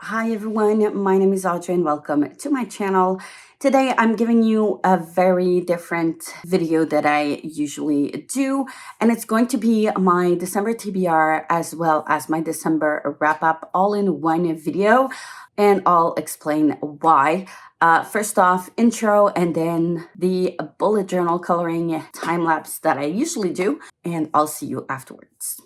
Hi everyone, my name is Audrey and welcome to my channel. Today I'm giving you a very different video that I usually do, and it's going to be my December TBR as well as my December wrap-up all in one video, and I'll explain why. First off, intro, and then the bullet journal coloring time-lapse that I usually do, and I'll see you afterwards.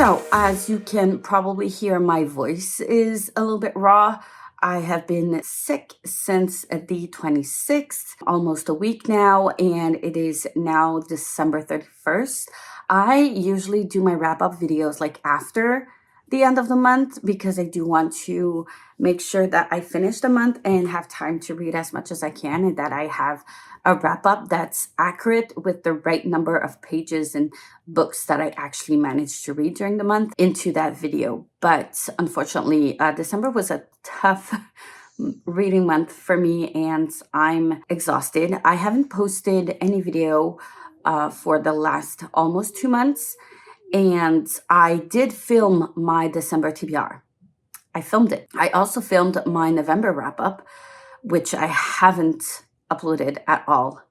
So, as you can probably hear, my voice is a little bit raw. I have been sick since the 26th, almost a week now, and it is now December 31st. I usually do my wrap-up videos like after the end of the month because I do want to make sure that I finish the month and have time to read as much as I can, and that I have a wrap-up that's accurate with the right number of pages and books that I actually managed to read during the month into that video. But unfortunately, December was a tough reading month for me, and I'm exhausted. I haven't posted any video for the last almost 2 months, and I did film my December TBR. I filmed it. I also filmed my November wrap-up, which I haven't uploaded at all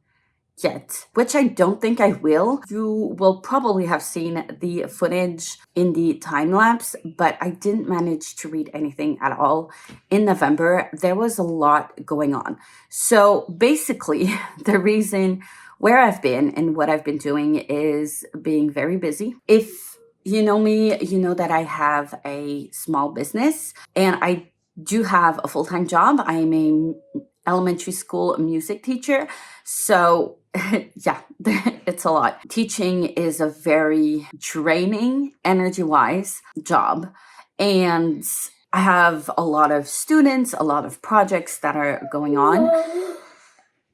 yet, which I don't think I will. You will probably have seen the footage in the time lapse, but I didn't manage to read anything at all in November. There was a lot going on. So basically, the reason where I've been and what I've been doing is being very busy. If you know me, you know that I have a small business and I do have a full-time job. I am a elementary school music teacher. So yeah, it's a lot. Teaching is a very draining, energy-wise job. And I have a lot of students, a lot of projects that are going on,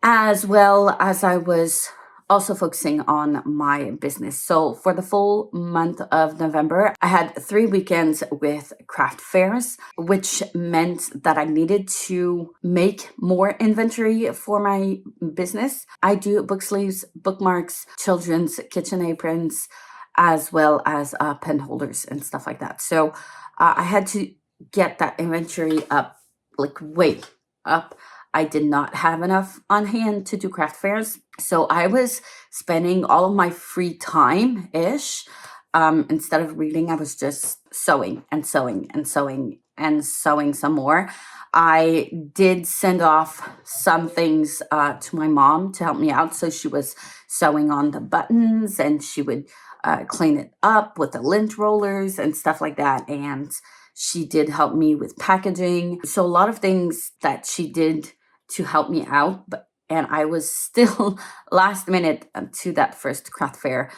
as well as I was also focusing on my business. So for the full month of November, I had 3 weekends with craft fairs, which meant that I needed to make more inventory for my business. I do book sleeves, bookmarks, children's kitchen aprons, as well as pen holders and stuff like that. So I had to get that inventory up, like way up. I did not have enough on hand to do craft fairs. So I was spending all of my free time-ish. Instead of reading, I was just sewing and sewing and sewing and sewing some more. I did send off some things to my mom to help me out. So she was sewing on the buttons, and she would clean it up with the lint rollers and stuff like that. And she did help me with packaging. So a lot of things that she did to help me out, and I was still last minute to that first craft fair.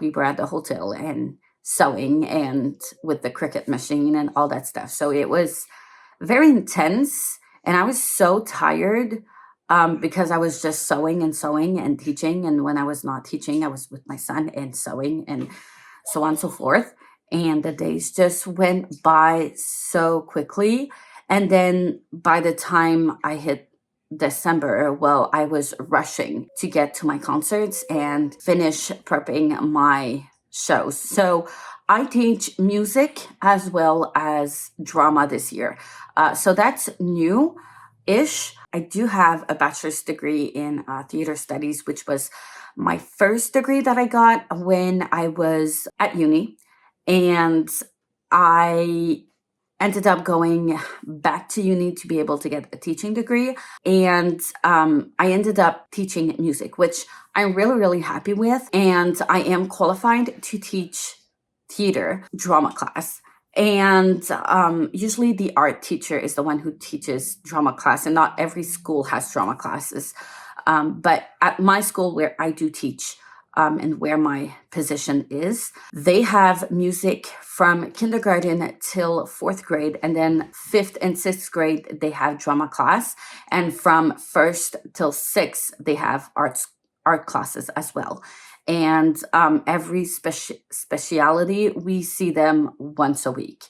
We were at the hotel and sewing and with the Cricut machine and all that stuff. So it was very intense, and I was so tired because I was just sewing and teaching. And when I was not teaching, I was with my son and sewing and so on and so forth. And the days just went by so quickly. And then by the time I hit December, well, I was rushing to get to my concerts and finish prepping my shows. So I teach music as well as drama this year. So that's new-ish. I do have a bachelor's degree in theater studies, which was my first degree that I got when I was at uni. And I ended up going back to uni to be able to get a teaching degree. And I ended up teaching music, which I'm really, really happy with. And I am qualified to teach theater drama class. And usually the art teacher is the one who teaches drama class, and not every school has drama classes. But at my school where I do teach, and where my position is, they have music from kindergarten till 4th grade, and then 5th and 6th grade, they have drama class. And from 1st till 6th, they have art classes as well. And every speciality, we see them once a week.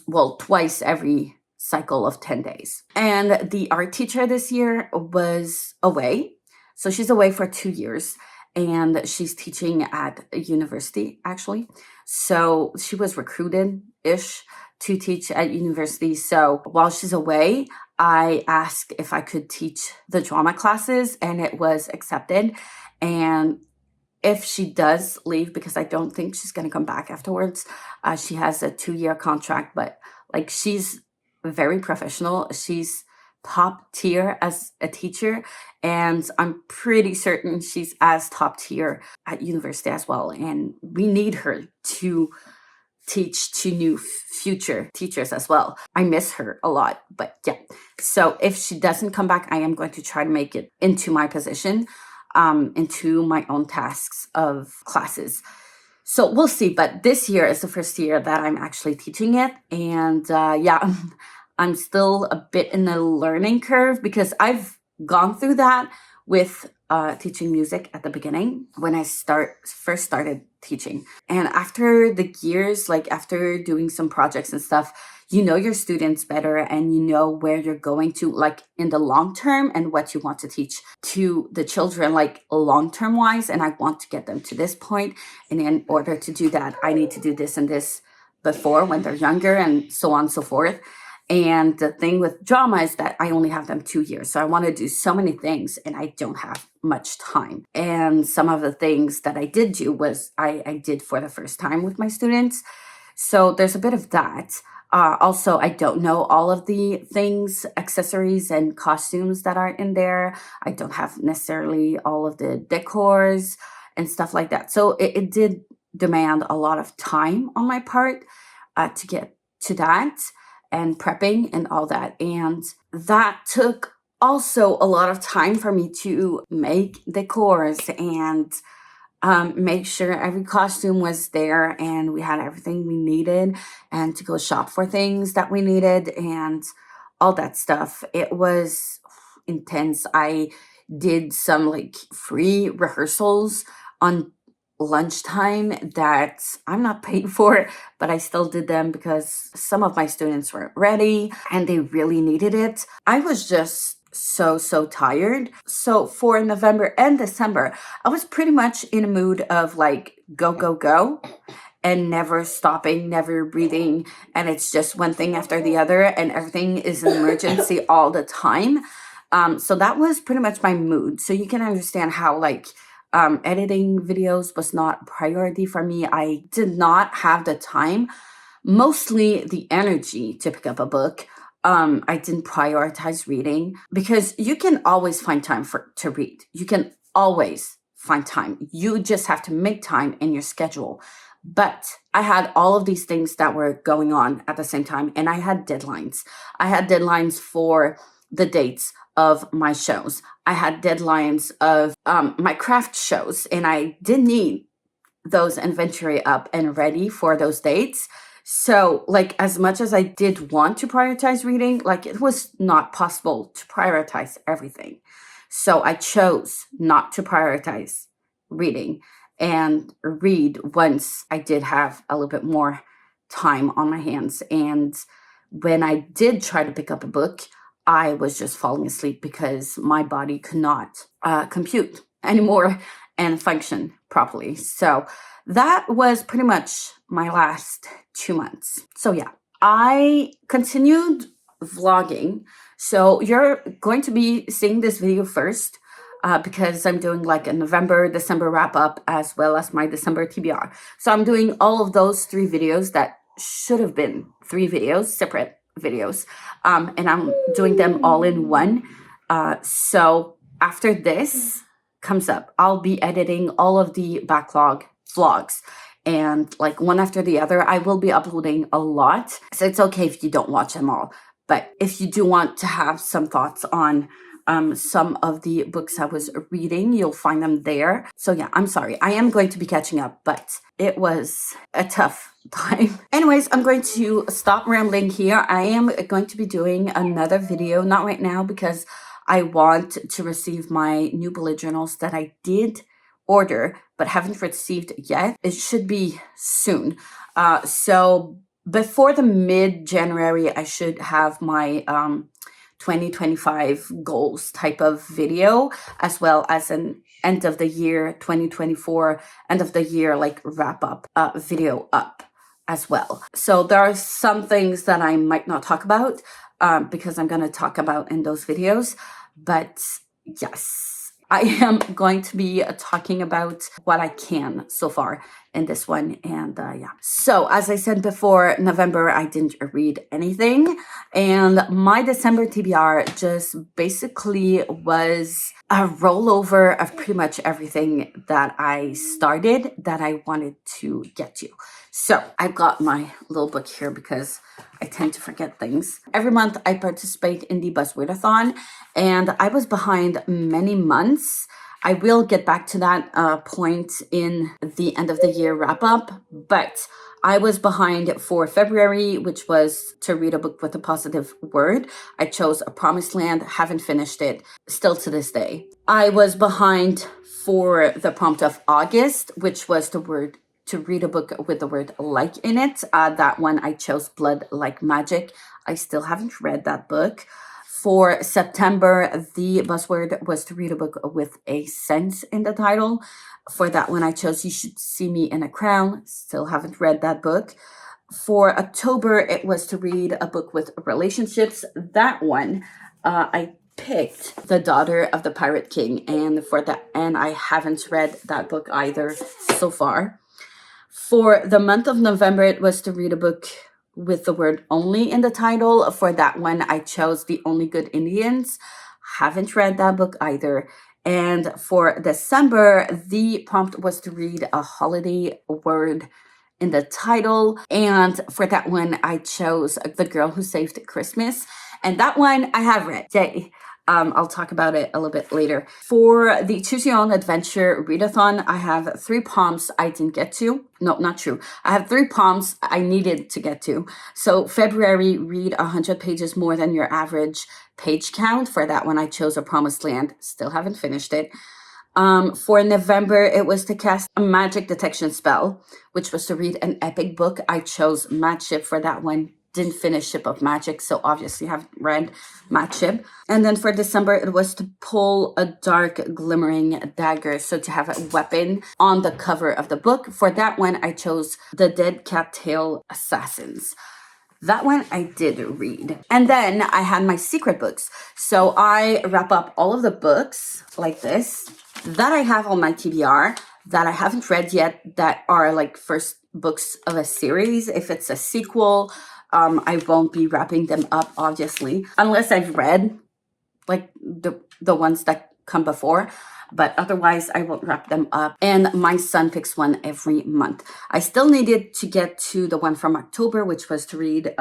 Well, twice every cycle of 10 days. And the art teacher this year was away. So she's away for 2 years. And she's teaching at a university, actually. So she was recruited-ish to teach at university. So while she's away, I asked if I could teach the drama classes, and it was accepted. And if she does leave, because I don't think she's going to come back afterwards, she has a 2-year contract, but like she's very professional. She's top tier as a teacher, and I'm pretty certain she's as top tier at university as well. And we need her to teach to new future teachers as well. I miss her a lot, but yeah. So if she doesn't come back, I am going to try to make it into my position, into my own tasks of classes. So we'll see. But this year is the first year that I'm actually teaching it. And yeah, I'm still a bit in the learning curve because I've gone through that with teaching music at the beginning when I first started teaching. And after the years, like after doing some projects and stuff, you know your students better and you know where you're going to, like in the long term, and what you want to teach to the children, like long term wise. And I want to get them to this point. And in order to do that, I need to do this and this before when they're younger, and so on and so forth. And the thing with drama is that I only have them 2 years. So I want to do so many things and I don't have much time. And some of the things that I did do was I did for the first time with my students. So there's a bit of that. Also, I don't know all of the things, accessories and costumes that are in there. I don't have necessarily all of the decors and stuff like that. So it did demand a lot of time on my part to get to that, and prepping and all that. And that took also a lot of time for me to make decors and make sure every costume was there and we had everything we needed, and to go shop for things that we needed and all that stuff. It was intense. I did some like free rehearsals on lunchtime that I'm not paid for, but I still did them because some of my students weren't ready and they really needed it. I was just so tired. So for November and December, I was pretty much in a mood of like go and never stopping, never breathing, and it's just one thing after the other and everything is an emergency all the time. So that was pretty much my mood. So you can understand how like editing videos was not a priority for me. I did not have the time, mostly the energy to pick up a book. I didn't prioritize reading because you can always find time to read. You can always find time. You just have to make time in your schedule. But I had all of these things that were going on at the same time, and I had deadlines. I had deadlines for the dates of my shows. I had deadlines of my craft shows, and I did need those inventory up and ready for those dates. So like as much as I did want to prioritize reading, like it was not possible to prioritize everything. So I chose not to prioritize reading and read once I did have a little bit more time on my hands. And when I did try to pick up a book, I was just falling asleep because my body could not compute anymore and function properly. So that was pretty much my last 2 months. So yeah, I continued vlogging. So you're going to be seeing this video first because I'm doing like a November, December wrap up as well as my December TBR. So I'm doing all of those 3 videos that should have been 3 videos, separate videos. And I'm doing them all in one. So after this comes up, I'll be editing all of the backlog vlogs, and like one after the other. I will be uploading a lot, so it's okay if you don't watch them all. But if you do want to have some thoughts on some of the books I was reading, you'll find them there. So yeah, I'm sorry. I am going to be catching up, but it was a tough time. Anyways, I'm going to stop rambling here. I am going to be doing another video, not right now because I want to receive my new bullet journals that I did order but haven't received yet. It should be soon. So before the mid-January, I should have my 2025 goals type of video, as well as an end of the year 2024 end of the year like wrap up video up as well. So there are some things that I might not talk about because I'm going to talk about in those videos. But yes, I am going to be talking about what I can so far in this one. And yeah. So as I said before, November, I didn't read anything. And my December TBR just basically was a rollover of pretty much everything that I started that I wanted to get to. So I've got my little book here because I tend to forget things. Every month I participate in the Buzzwordathon, and I was behind many months. I will get back to that point in the end of the year wrap up, but I was behind for February, which was to read a book with a positive word. I chose A Promised Land, haven't finished it, still to this day. I was behind for the prompt of August, which was to read a book with the word like in it. That one I chose Blood Like Magic. I still haven't read that book. For September, the buzzword was to read a book with a sense in the title. For that one, I chose You Should See Me in a Crown. Still haven't read that book. For October, it was to read a book with relationships. That one, I picked The Daughter of the Pirate King, and I haven't read that book either so far. For the month of November, it was to read a book with the word only in the title. For that one, I chose The Only Good Indians. Haven't read that book either. And for December, the prompt was to read a holiday word in the title. And for that one, I chose The Girl Who Saved Christmas. And that one I have read. Yay. I'll talk about it a little bit later. For the Choose Your Own Adventure readathon, I have 3 prompts I didn't get to. No, not true. I have 3 prompts I needed to get to. So February, read 100 pages more than your average page count. For that one, I chose A Promised Land. Still haven't finished it. For November, it was to cast a magic detection spell, which was to read an epic book. I chose Mad Ship for that one. Didn't finish Ship of Magic, so obviously haven't read Mad Ship. And then for December, it was to pull a dark glimmering dagger, so to have a weapon on the cover of the book. For that one, I chose The Dead Cattail Assassins. That one I did read. And then I had my secret books. So I wrap up all of the books like this that I have on my TBR that I haven't read yet, that are like first books of a series. If it's a sequel, I won't be wrapping them up, obviously, unless I've read like the ones that come before. But otherwise, I won't wrap them up. And my son picks one every month. I still needed to get to the one from October, which was to read,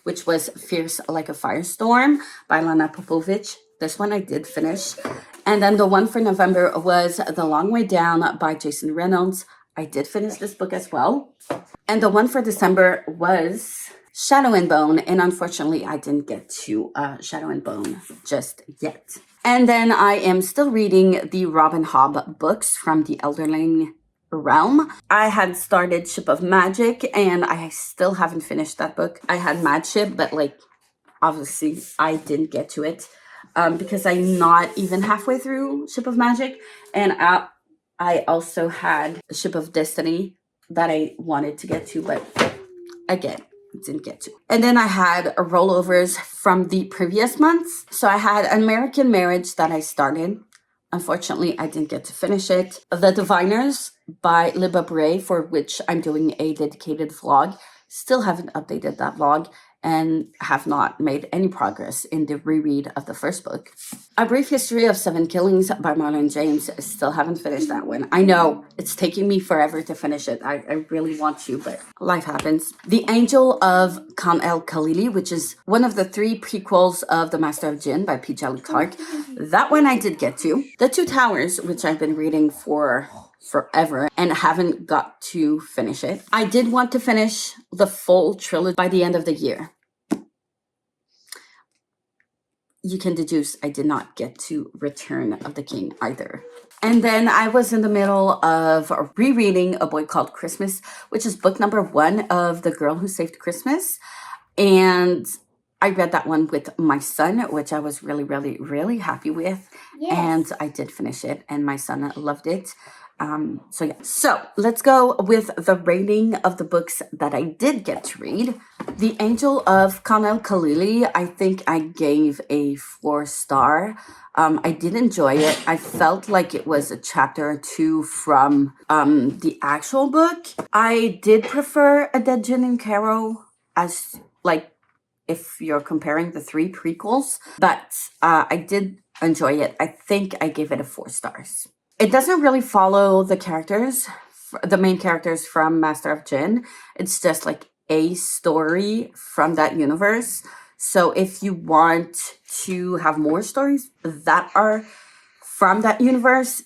which was Fierce Like a Firestorm by Lana Popovich. This one I did finish. And then the one for November was The Long Way Down by Jason Reynolds. I did finish this book as well. And the one for December was Shadow and Bone, and unfortunately I didn't get to Shadow and Bone just yet. And then I am still reading the Robin Hobb books from the Elderling realm. I had started Ship of Magic, and I still haven't finished that book. I had Mad Ship, but like obviously I didn't get to it because I'm not even halfway through Ship of Magic. And I also had Ship of Destiny that I wanted to get to, but again, didn't get to. And then I had rollovers from the previous months. So I had American Marriage that I started. Unfortunately, I didn't get to finish it. The Diviners by Libba Bray, for which I'm doing a dedicated vlog. Still haven't updated that vlog and have not made any progress in the reread of the first book. A Brief History of 7 Killings by Marlon James. Still haven't finished that one. I know it's taking me forever to finish it. I really want to, but life happens. The Angel of Khan El Khalili, which is one of the 3 prequels of The Master of Jinn by P. Jelly Clark. That one I did get to. The Two Towers, which I've been reading for forever and haven't got to finish it. I did want to finish the full trilogy by the end of the year. You can deduce I did not get to Return of the King either. And then I was in the middle of rereading A Boy Called Christmas, which is book number 1 of The Girl Who Saved Christmas. And I read that one with my son, which I was really, really, really happy with. Yes. And I did finish it, and my son loved it. So let's go with the rating of the books that I did get to read. The Angel of Khan El Khalili, I think I gave a 4-star. I did enjoy it. I felt like it was a chapter or 2 from the actual book. I did prefer A Dead Jinn and Caro as like if you're comparing the 3 prequels, but I did enjoy it. I think I gave it a 4 stars. It doesn't really follow the characters the main characters from Master of Jin. It's just like a story from that universe. So if you want to have more stories that are from that universe,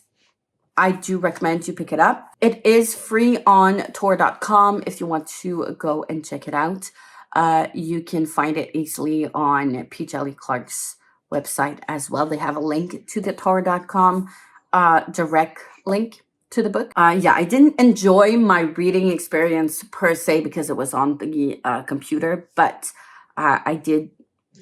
I do recommend you pick it up. It is free on Tor.com if you want to go and check it out. You can find it easily on P. Jelly Clark's website as well. They have a link to the Tor.com direct link to the book. Yeah, I didn't enjoy my reading experience per se because it was on the computer, but I did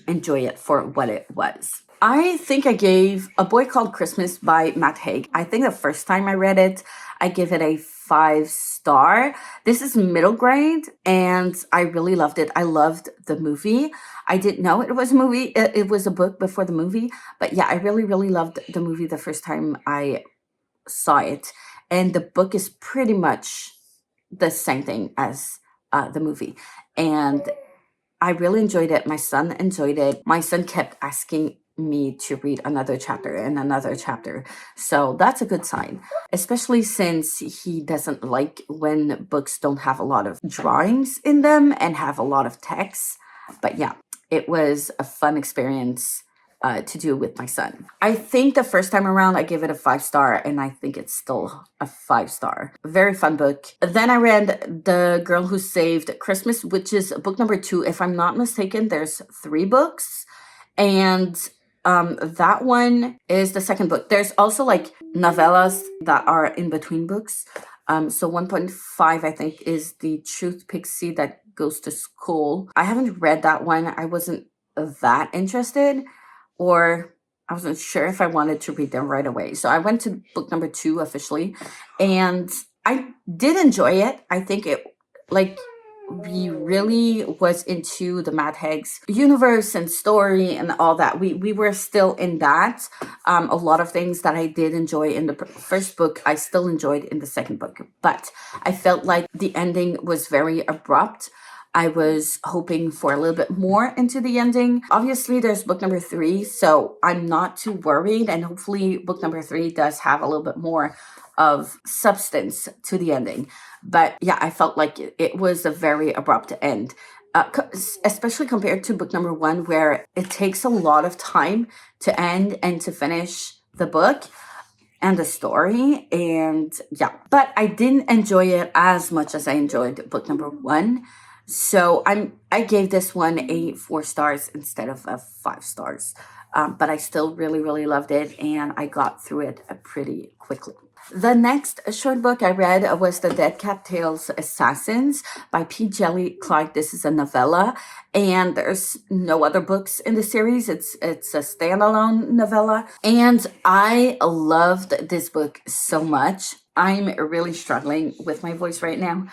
enjoy it for what it was. I think I gave A Boy Called Christmas by Matt Haig. I think the first time I read it, I gave it a 5-star. This is middle grade, and I really loved it. I loved the movie. I didn't know it was a movie. It was a book before the movie. But yeah, I really, really loved the movie the first time I saw it. And the book is pretty much the same thing as the movie. And I really enjoyed it. My son enjoyed it. My son kept asking me to read another chapter and another chapter. So that's a good sign, especially since he doesn't like when books don't have a lot of drawings in them and have a lot of text. But yeah, it was a fun experience to do with my son. I think the first time around I gave it a 5-star, and I think it's still a 5-star. Very fun book. Then I read The Girl Who Saved Christmas, which is book number 2. If I'm not mistaken, there's 3 books, and that one is the second book. There's also like novellas that are in between books. So 1.5, I think, is the Truth Pixie that goes to school. I haven't read that one. I wasn't that interested, or I wasn't sure if I wanted to read them right away. So I went to book number 2 officially, and I did enjoy it. I think it, like, we really was into the Matt Haig's universe and story and all that. We were still in that. A lot of things that I did enjoy in the first book, I still enjoyed in the second book. But I felt like the ending was very abrupt. I was hoping for a little bit more into the ending. Obviously, there's book number 3, so I'm not too worried. And hopefully book number 3 does have a little bit more of substance to the ending. But yeah, I felt like it was a very abrupt end, especially compared to book number 1, where it takes a lot of time to end and to finish the book and the story. And yeah, but I didn't enjoy it as much as I enjoyed book number 1. So I gave this one a 4 stars instead of a 5 stars. But I still really, really loved it, and I got through it pretty quickly. The next short book I read was The Dead Cat Tales Assassins by P. Jelly Clark. This is a novella, and there's no other books in the series. It's a standalone novella, and I loved this book so much. I'm really struggling with my voice right now.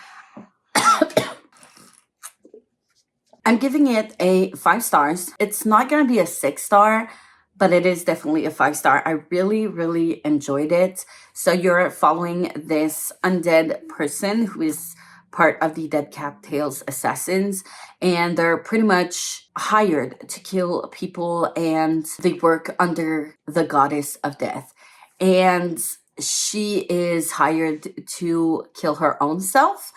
I'm giving it a 5 stars. It's not going to be a 6-star, but it is definitely a 5-star. I really, really enjoyed it. So you're following this undead person who is part of the Dead Cat Tales Assassins, and they're pretty much hired to kill people, and they work under the goddess of death. And she is hired to kill her own self.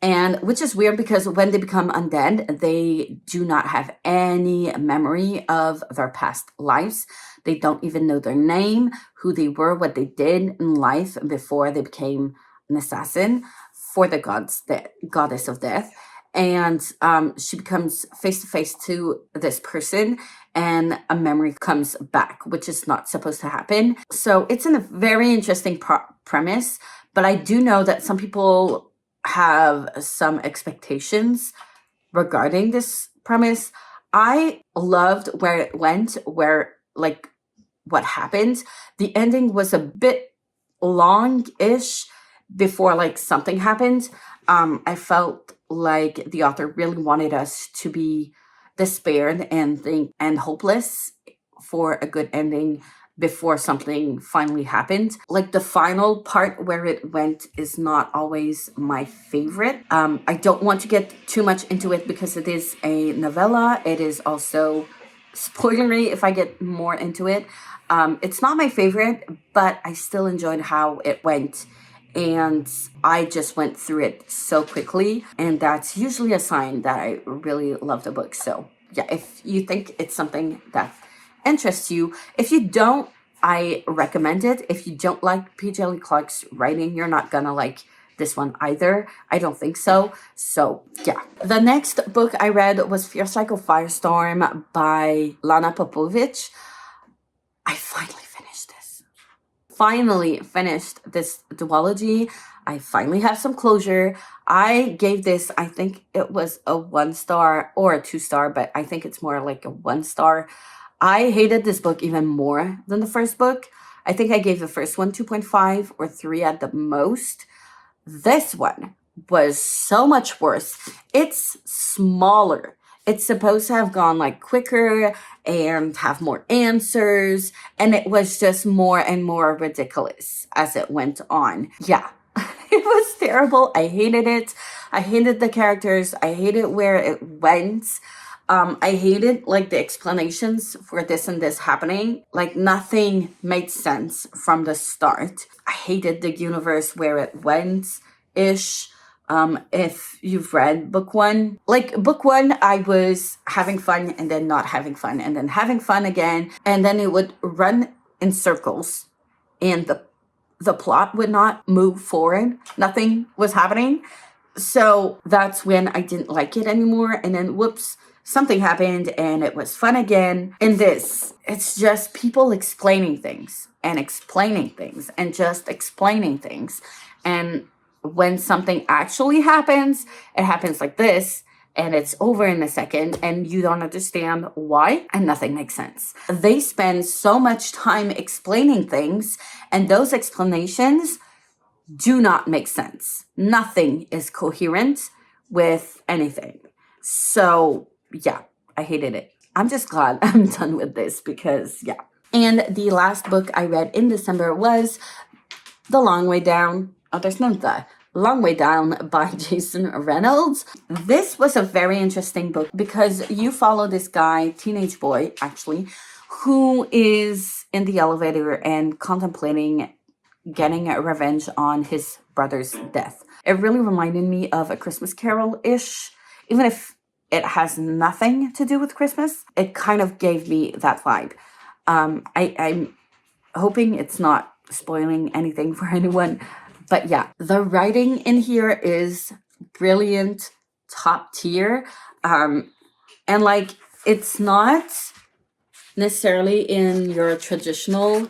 And which is weird because when they become undead, they do not have any memory of their past lives. They don't even know their name, who they were, what they did in life before they became an assassin for the goddess of death. And she becomes face to face to this person, and a memory comes back, which is not supposed to happen. So it's a very interesting premise, but I do know that some people have some expectations regarding this premise. I loved where it went, like what happened. The ending was a bit long-ish before like something happened. I felt like the author really wanted us to be despaired and hopeless for a good ending before something finally happened. Like the final part where it went is not always my favorite. I don't want to get too much into it because it is a novella. It is also spoilery if I get more into it. It's not my favorite, but I still enjoyed how it went. and I just went through it so quickly, and that's usually a sign that I really love the book. So yeah, if you think it's something that interests you, if you don't, I recommend it. If you don't like P.J. Clark's writing, you're not gonna like this one either. I don't think so. So yeah. The next book I read was Fierce Like a Firestorm by Lana Popovich. I finally finished this duology. I finally have some closure. I gave this, I think it was a 1-star or a 2-star, but I think it's more like a 1-star. I hated this book even more than the first book. I think I gave the first one 2.5 or 3 at the most. This one was so much worse. It's smaller. It's supposed to have gone like quicker and have more answers. And it was just more and more ridiculous as it went on. Yeah, it was terrible. I hated it. I hated the characters. I hated where it went. I hated like the explanations for this and this happening. Like nothing made sense from the start. I hated the universe where it went ish. If you've read book one, like book one, I was having fun and then not having fun and then having fun again. And then it would run in circles and the plot would not move forward. Nothing was happening. So that's when I didn't like it anymore. And then whoops, something happened and it was fun again. In this, it's just people explaining things and explaining things and just explaining things. And when something actually happens, it happens like this and it's over in a second and you don't understand why and nothing makes sense. They spend so much time explaining things and those explanations do not make sense. Nothing is coherent with anything. So yeah, I hated it. I'm just glad I'm done with this because yeah. And the last book I read in December was The Long Way Down. Oh, there's no the. Long Way Down by Jason Reynolds. This was a very interesting book because you follow this guy, teenage boy actually, who is in the elevator and contemplating getting a revenge on his brother's death. It really reminded me of A Christmas Carol-ish. Even if it has nothing to do with Christmas, it kind of gave me that vibe. I'm hoping it's not spoiling anything for anyone. But yeah, the writing in here is brilliant, top tier. And like, it's not necessarily in your traditional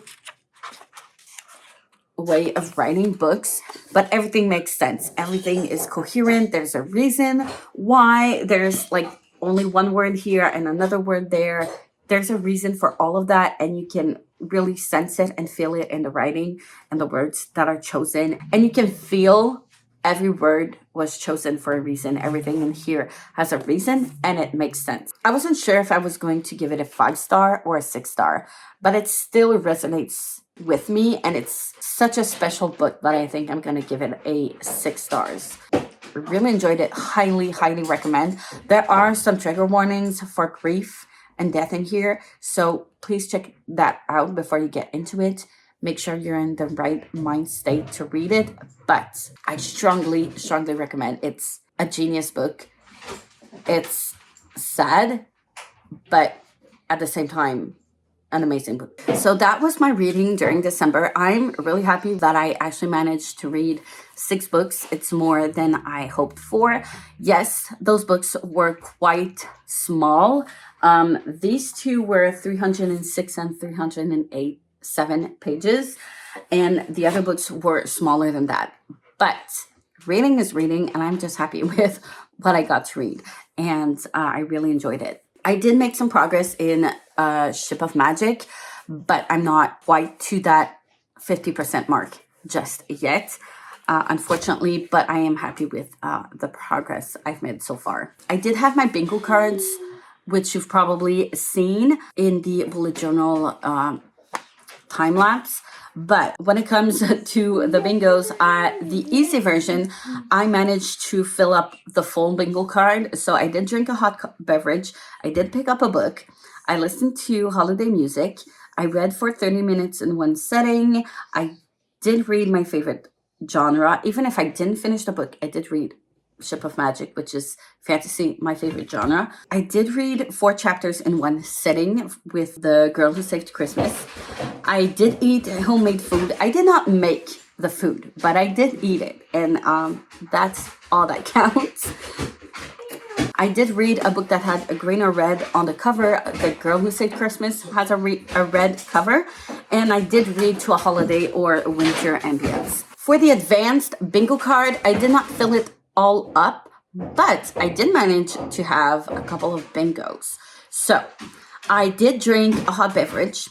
way of writing books, but everything makes sense. Everything is coherent. There's a reason why there's like only one word here and another word there. There's a reason for all of that, and you can really sense it and feel it in the writing and the words that are chosen. And you can feel every word was chosen for a reason. Everything in here has a reason and it makes sense. I wasn't sure if I was going to give it a 5-star or a 6-star, but it still resonates with me. And it's such a special book that I think I'm going to give it a 6 stars. Really enjoyed it. Highly, highly recommend. There are some trigger warnings for grief and death in here, so please check that out before you get into it. Make sure you're in the right mind state to read it, but I strongly recommend. It's a genius book. It's sad, but at the same time, an amazing book. So that was my reading during December. I'm really happy that I actually managed to read 6 books. It's more than I hoped for. Yes, those books were quite small. These two were 306 and 307 pages, and the other books were smaller than that. But reading is reading, and I'm just happy with what I got to read, and I really enjoyed it. I did make some progress in Ship of Magic, but I'm not quite to that 50% mark just yet, unfortunately, but I am happy with the progress I've made so far. I did have my bingo cards, which you've probably seen in the bullet journal time lapse. But when it comes to the bingos, the easy version, I managed to fill up the full bingo card. So I did drink a hot beverage. I did pick up a book. I listened to holiday music. I read for 30 minutes in one setting. I did read my favorite genre. Even if I didn't finish the book, I did read Ship of Magic, which is fantasy, my favorite genre. I did read 4 chapters in one sitting with The Girl Who Saved Christmas. I did eat homemade food. I did not make the food, but I did eat it, and that's all that counts. I did read a book that had a green or red on the cover. The Girl Who Saved Christmas has a red cover, and I did read To a Holiday or Winter Ambience. For the advanced bingo card, I did not fill it all up, but I did manage to have a couple of bingos. So I did drink a hot beverage.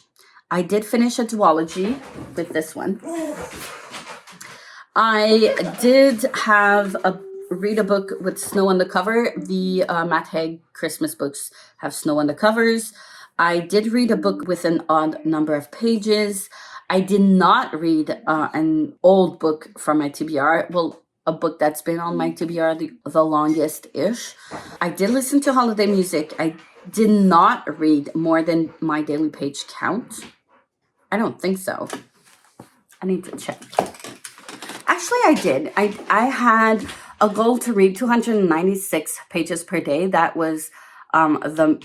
I did finish a duology with this one. I did read a book with snow on the cover. The Matt Haig Christmas books have snow on the covers. I did read a book with an odd number of pages. I did not read an old book from my TBR. Well, a book that's been on my TBR the longest-ish. I did listen to holiday music. I did not read more than my daily page count. I don't think so. I need to check. Actually, I did. I had a goal to read 296 pages per day. That was the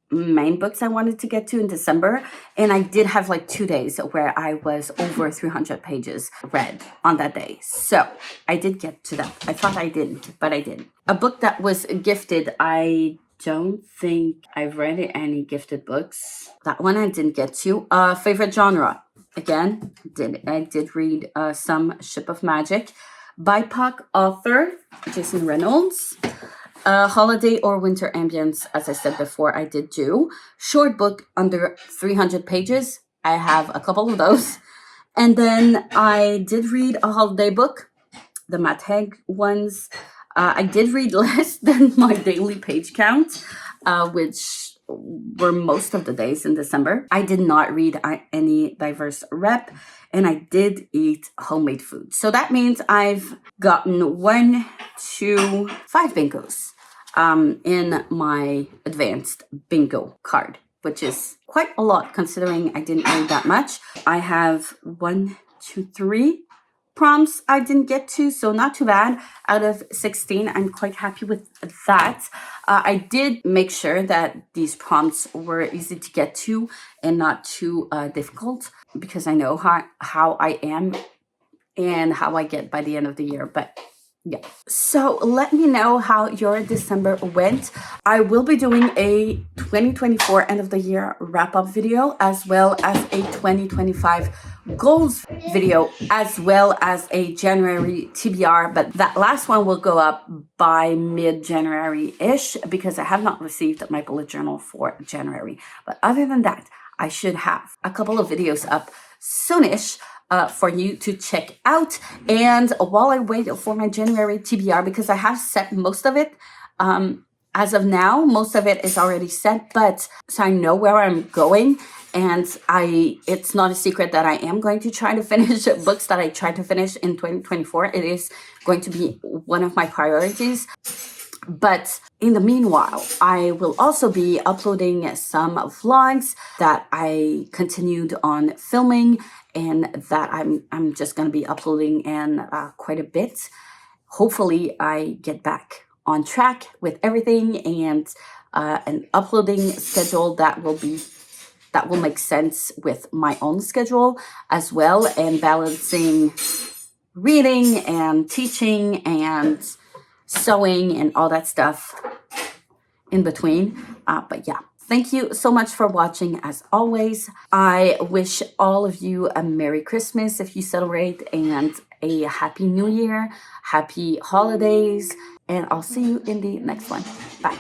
main books I wanted to get to in December, and I did have like 2 days where I was over 300 pages read on that day. So I did get to that. I thought I didn't, but I did. A book that was gifted, I don't think I've read any gifted books. That one I didn't get to. Favorite genre, again, I did read some Ship of Magic. BIPOC author Jason Reynolds. Holiday or Winter Ambience, as I said before, I did do. Short book under 300 pages. I have a couple of those. And then I did read a holiday book, the Matt Haig ones. I did read less than my daily page count, which were most of the days in December. I did not read any diverse rep, and I did eat homemade food. So that means I've gotten 1, 2, 5 bingos in my advanced bingo card, which is quite a lot considering I didn't read that much. I have 1, 2, 3 prompts I didn't get to, so not too bad. Out of 16, I'm quite happy with that. I did make sure that these prompts were easy to get to and not too difficult, because I know how I am and how I get by the end of the year. But yeah. So let me know how your December went. I will be doing a 2024 end of the year wrap-up video, as well as a 2025 goals video, as well as a January TBR. But that last one will go up by mid-January-ish, because I have not received my bullet journal for January. But other than that, I should have a couple of videos up soonish for you to check out. And while I wait for my January TBR, because I have set most of it, as of now, most of it is already set, but so I know where I'm going. And it's not a secret that I am going to try to finish books that I tried to finish in 2024. It is going to be one of my priorities. But in the meanwhile, I will also be uploading some vlogs that I continued on filming, and that I'm just going to be uploading in quite a bit. Hopefully, I get back on track with everything, and an uploading schedule that will make sense with my own schedule as well, and balancing reading and teaching and sewing and all that stuff in between. But yeah, thank you so much for watching. As always, I wish all of you a Merry Christmas if you celebrate, and a Happy New Year, Happy Holidays, and I'll see you in the next one. Bye.